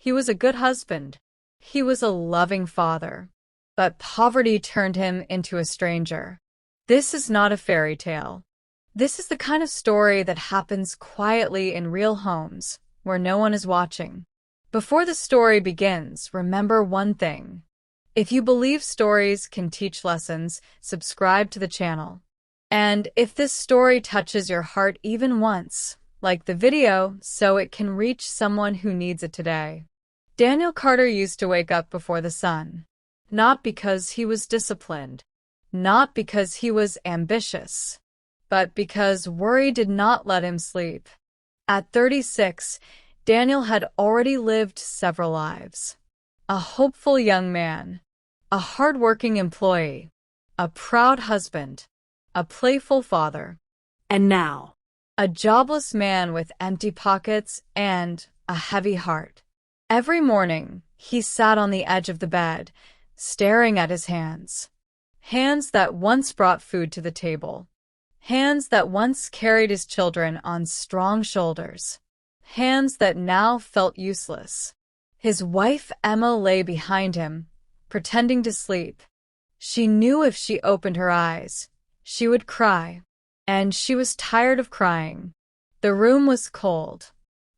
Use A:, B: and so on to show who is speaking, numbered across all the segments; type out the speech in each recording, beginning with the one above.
A: He was a good husband. He was a loving father. But poverty turned him into a stranger. This is not a fairy tale. This is the kind of story that happens quietly in real homes, where no one is watching. Before the story begins, remember one thing. If you believe stories can teach lessons, subscribe to the channel. And if this story touches your heart even once, like the video so it can reach someone who needs it today. Daniel Carter used to wake up before the sun. Not because he was disciplined, not because he was ambitious, but because worry did not let him sleep. At 36, Daniel had already lived several lives. A hopeful young man, a hardworking employee, a proud husband, a playful father, and now, a jobless man with empty pockets and a heavy heart. Every morning, he sat on the edge of the bed, staring at his hands. Hands that once brought food to the table. Hands that once carried his children on strong shoulders. Hands that now felt useless. His wife Emma lay behind him, pretending to sleep. She knew if she opened her eyes, she would cry. And she was tired of crying. The room was cold.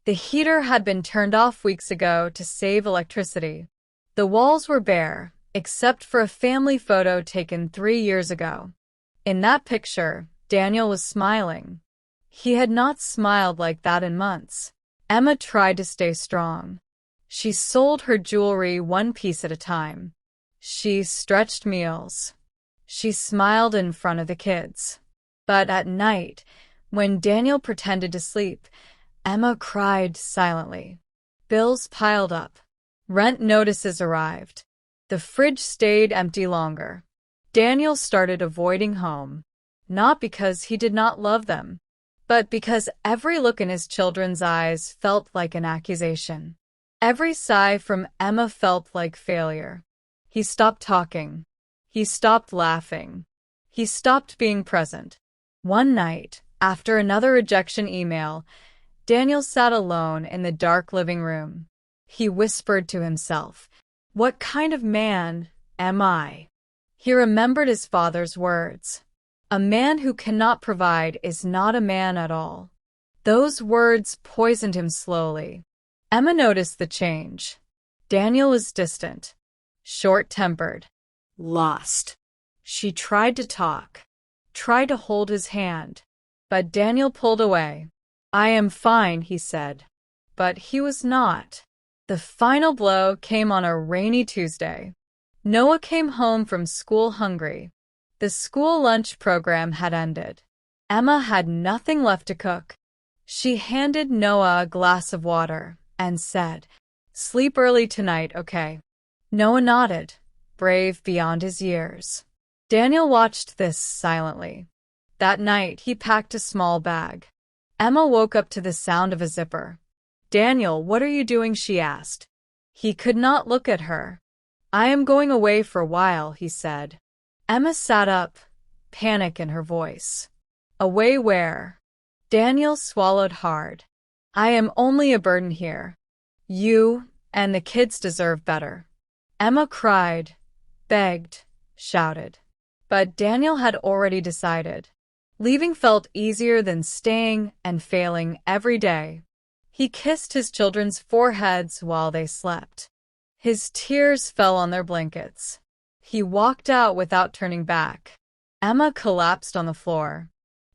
A: The heater had been turned off weeks ago to save electricity. The walls were bare, except for a family photo taken 3 years ago. In that picture, Daniel was smiling. He had not smiled like that in months. Emma tried to stay strong. She sold her jewelry one piece at a time. She stretched meals. She smiled in front of the kids. But at night, when Daniel pretended to sleep, Emma cried silently. Bills piled up. Rent notices arrived. The fridge stayed empty longer. Daniel started avoiding home, not because he did not love them, but because every look in his children's eyes felt like an accusation. Every sigh from Emma felt like failure. He stopped talking. He stopped laughing. He stopped being present. One night, after another rejection email, Daniel sat alone in the dark living room. He whispered to himself, "What kind of man am I?" He remembered his father's words. "A man who cannot provide is not a man at all." Those words poisoned him slowly. Emma noticed the change. Daniel was distant, short-tempered, lost. She tried to talk, tried to hold his hand, but Daniel pulled away. "I am fine," he said. But he was not. The final blow came on a rainy Tuesday. Noah came home from school hungry. The school lunch program had ended. Emma had nothing left to cook. She handed Noah a glass of water and said, "Sleep early tonight, okay?" Noah nodded, brave beyond his years. Daniel watched this silently. That night, he packed a small bag. Emma woke up to the sound of a zipper. "Daniel, what are you doing?" she asked. He could not look at her. "I am going away for a while," he said. Emma sat up, panic in her voice. "Away where?" Daniel swallowed hard. "I am only a burden here. You and the kids deserve better." Emma cried, begged, shouted. But Daniel had already decided. Leaving felt easier than staying and failing every day. He kissed his children's foreheads while they slept. His tears fell on their blankets. He walked out without turning back. Emma collapsed on the floor.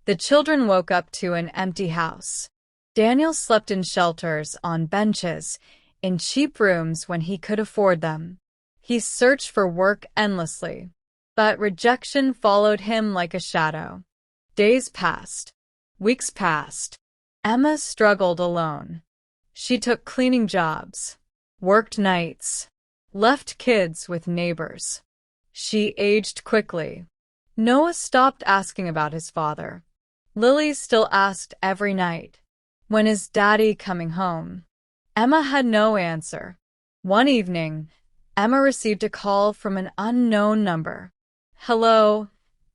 A: The children woke up to an empty house. Daniel slept in shelters, on benches, in cheap rooms when he could afford them. He searched for work endlessly, but rejection followed him like a shadow. Days passed. Weeks passed. Emma struggled alone. She took cleaning jobs, worked nights, left kids with neighbors. She aged quickly. Noah stopped asking about his father. Lily still asked every night, "When is Daddy coming home?" Emma had no answer. One evening, Emma received a call from an unknown number. "Hello,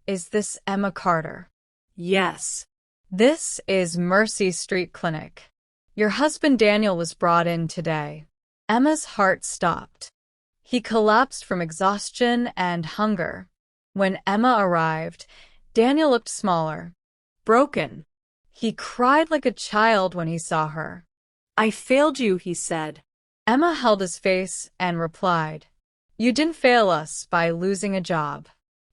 A: is this Emma Carter?" "Yes." "This is Mercy Street Clinic. Your husband Daniel was brought in today." Emma's heart stopped. He collapsed from exhaustion and hunger. When Emma arrived, Daniel looked smaller, broken. He cried like a child when he saw her.
B: I failed you, he said.
A: Emma held his face and replied, You didn't fail us by losing a job.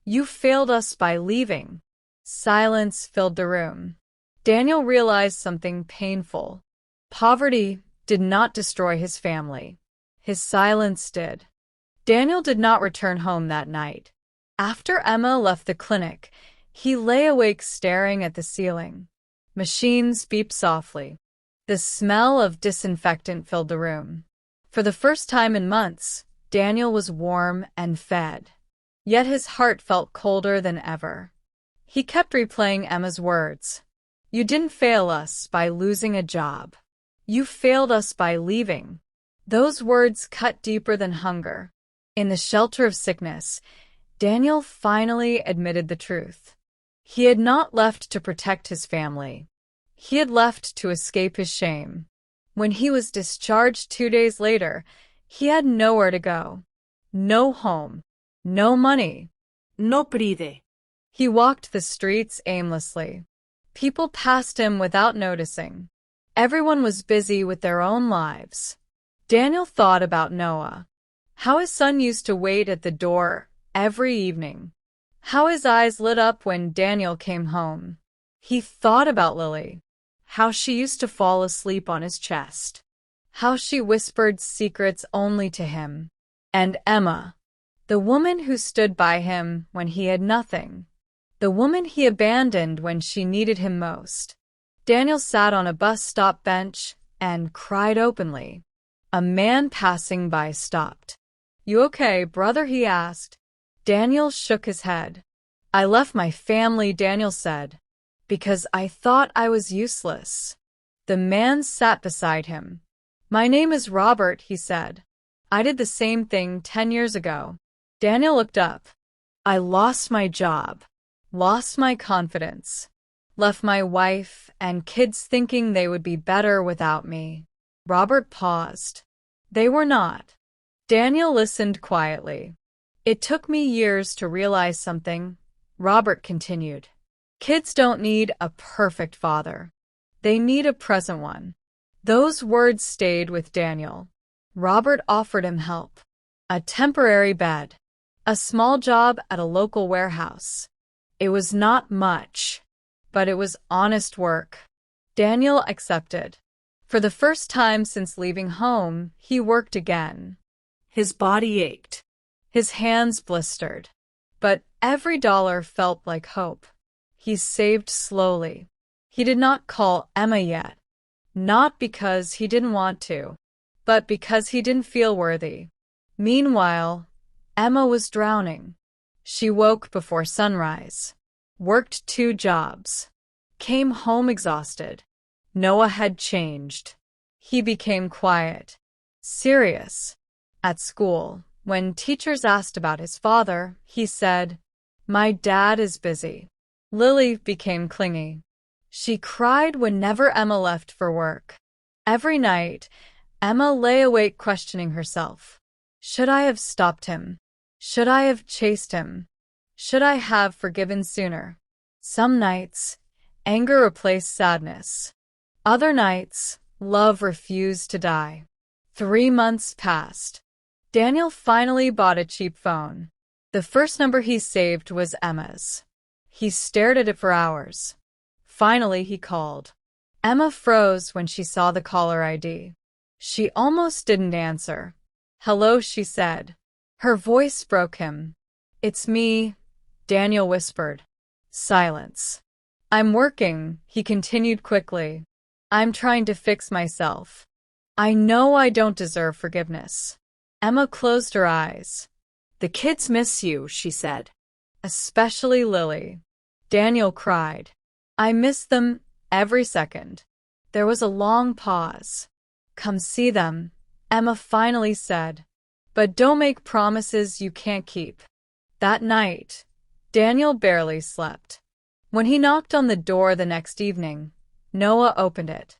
A: You failed us by leaving. Silence filled the room. Daniel realized something painful. Poverty did not destroy his family. His silence did. Daniel did not return home that night. After Emma left the clinic, he lay awake staring at the ceiling. Machines beeped softly. The smell of disinfectant filled the room. For the first time in months, Daniel was warm and fed. Yet his heart felt colder than ever. He kept replaying Emma's words. You didn't fail us by losing a job. You failed us by leaving. Those words cut deeper than hunger. In the shelter of sickness, Daniel finally admitted the truth. He had not left to protect his family. He had left to escape his shame. When he was discharged 2 days later, he had nowhere to go. No home. No money.
B: No pride.
A: He walked the streets aimlessly. People passed him without noticing. Everyone was busy with their own lives. Daniel thought about Noah. How his son used to wait at the door every evening. How his eyes lit up when Daniel came home. He thought about Lily. How she used to fall asleep on his chest. How she whispered secrets only to him. And Emma, the woman who stood by him when he had nothing. The woman he abandoned when she needed him most. Daniel sat on a bus stop bench and cried openly. A man passing by stopped. You okay, brother? He asked. Daniel shook his head. I left my family, Daniel said, because I thought I was useless. The man sat beside him. My name is Robert, he said. I did the same thing 10 years ago. Daniel looked up. I lost my job, lost my confidence, left my wife and kids thinking they would be better without me. Robert paused. They were not. Daniel listened quietly. It took me years to realize something, Robert continued. Kids don't need a perfect father. They need a present one. Those words stayed with Daniel. Robert offered him help. A temporary bed. A small job at a local warehouse. It was not much, but it was honest work. Daniel accepted. For the first time since leaving home, he worked again. His body ached. His hands blistered. But every dollar felt like hope. He saved slowly. He did not call Emma yet. Not because he didn't want to, but because he didn't feel worthy. Meanwhile, Emma was drowning. She woke before sunrise, worked 2 jobs, came home exhausted. Noah had changed. He became quiet, serious. At school, when teachers asked about his father, he said, My dad is busy. Lily became clingy. She cried whenever Emma left for work. Every night, Emma lay awake questioning herself. Should I have stopped him? Should I have chased him? Should I have forgiven sooner? Some nights, anger replaced sadness. Other nights, love refused to die. 3 months passed. Daniel finally bought a cheap phone. The first number he saved was Emma's. He stared at it for hours. Finally, he called. Emma froze when she saw the caller ID. She almost didn't answer. Hello, she said. Her voice broke him. It's me, Daniel whispered. Silence. I'm working, he continued quickly. I'm trying to fix myself. I know I don't deserve forgiveness. Emma closed her eyes. The kids miss you, she said. Especially Lily. Daniel cried. I miss them every second. There was a long pause. Come see them, Emma finally said. But don't make promises you can't keep. That night, Daniel barely slept. When he knocked on the door the next evening, Noah opened it.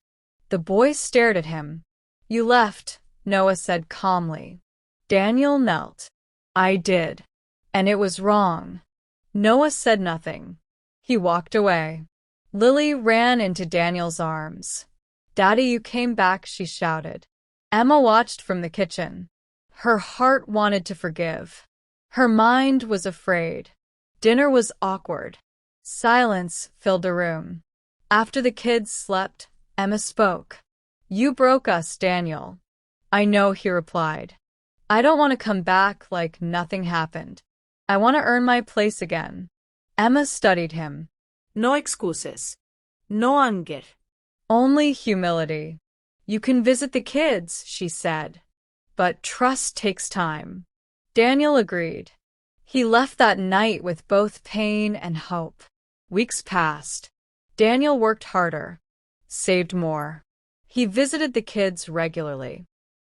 A: The boy stared at him. You left, Noah said calmly. Daniel knelt. I did. And it was wrong. Noah said nothing. He walked away. Lily ran into Daniel's arms. Daddy, you came back, she shouted. Emma watched from the kitchen. Her heart wanted to forgive. Her mind was afraid. Dinner was awkward. Silence filled the room. After the kids slept, Emma spoke. You broke us, Daniel. I know, he replied. I don't want to come back like nothing happened. I want to earn my place again. Emma studied him.
B: No excuses. No anger.
A: Only humility. You can visit the kids, she said. But trust takes time. Daniel agreed. He left that night with both pain and hope. Weeks passed. Daniel worked harder, saved more. He visited the kids regularly,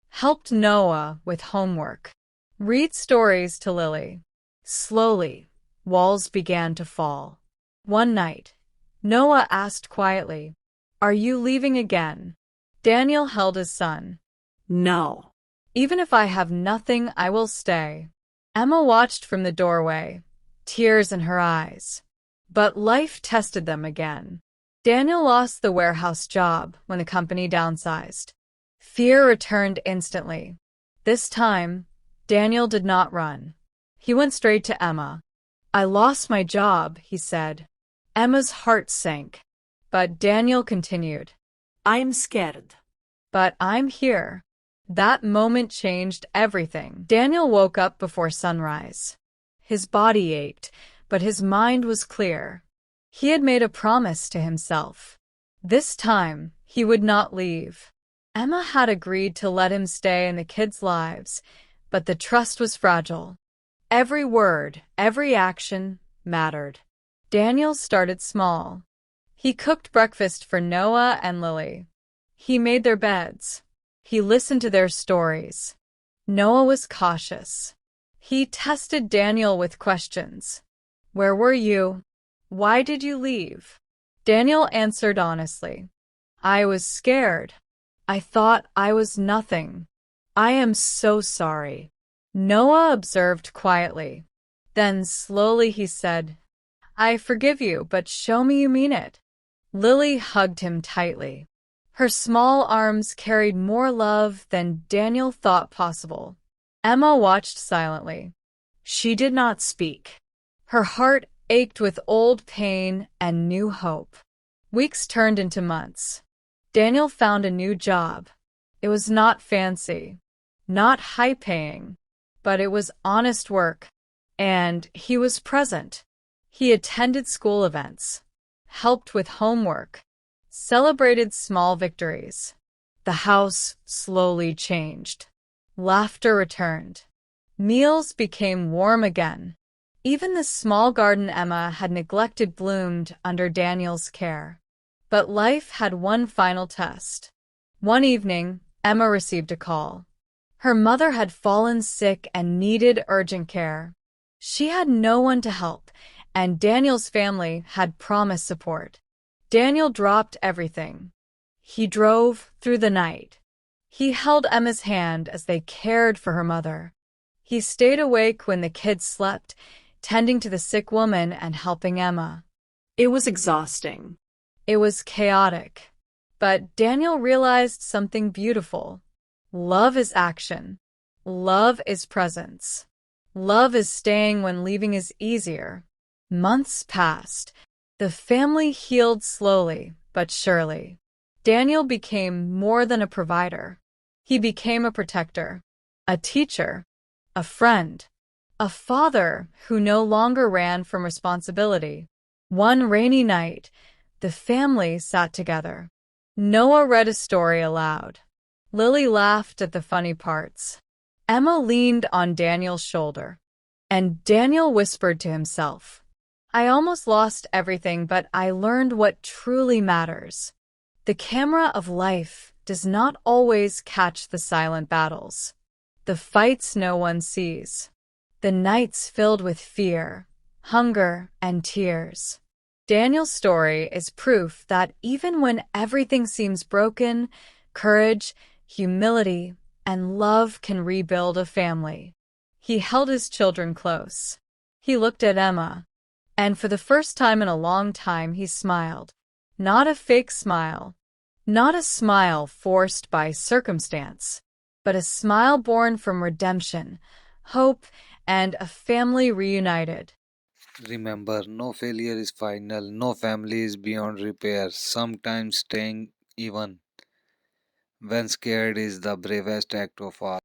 A: helped Noah with homework, read stories to Lily. Slowly, walls began to fall. One night, Noah asked quietly, Are you leaving again? Daniel held his son.
B: No.
A: Even if I have nothing, I will stay. Emma watched from the doorway, tears in her eyes. But life tested them again. Daniel lost the warehouse job when the company downsized. Fear returned instantly. This time, Daniel did not run. He went straight to Emma. I lost my job, he said. Emma's heart sank. But Daniel continued.
B: I'm scared.
A: But I'm here. That moment changed everything. Daniel woke up before sunrise. His body ached, but his mind was clear. He had made a promise to himself. This time, he would not leave. Emma had agreed to let him stay in the kids' lives, but the trust was fragile. Every word, every action mattered. Daniel started small. He cooked breakfast for Noah and Lily. He made their beds. He listened to their stories. Noah was cautious. He tested Daniel with questions. Where were you? Why did you leave? Daniel answered honestly. I was scared. I thought I was nothing. I am so sorry. Noah observed quietly. Then slowly he said, I forgive you, but show me you mean it. Lily hugged him tightly. Her small arms carried more love than Daniel thought possible. Emma watched silently. She did not speak. Her heart ached with old pain and new hope. Weeks turned into months. Daniel found a new job. It was not fancy, not high-paying, but it was honest work. And he was present. He attended school events, helped with homework, celebrated small victories. The house slowly changed. Laughter returned. Meals became warm again. Even the small garden Emma had neglected bloomed under Daniel's care. But life had one final test. One evening, Emma received a call. Her mother had fallen sick and needed urgent care. She had no one to help, and Daniel's family had promised support. Daniel dropped everything. He drove through the night. He held Emma's hand as they cared for her mother. He stayed awake when the kids slept, tending to the sick woman and helping Emma.
B: It was exhausting.
A: It was chaotic. But Daniel realized something beautiful. Love is action. Love is presence. Love is staying when leaving is easier. Months passed. The family healed slowly but surely. Daniel became more than a provider. He became a protector, a teacher, a friend, a father who no longer ran from responsibility. One rainy night, the family sat together. Noah read a story aloud. Lily laughed at the funny parts. Emma leaned on Daniel's shoulder, and Daniel whispered to himself, I almost lost everything, but I learned what truly matters. The camera of life does not always catch the silent battles, the fights no one sees, the nights filled with fear, hunger, and tears. Daniel's story is proof that even when everything seems broken, courage, humility, and love can rebuild a family. He held his children close. He looked at Emma, and for the first time in a long time he smiled. Not a fake smile, not a smile forced by circumstance, but a smile born from redemption, hope, and a family reunited.
C: Remember, no failure is final, no family is beyond repair. Sometimes staying even when scared is the bravest act of all.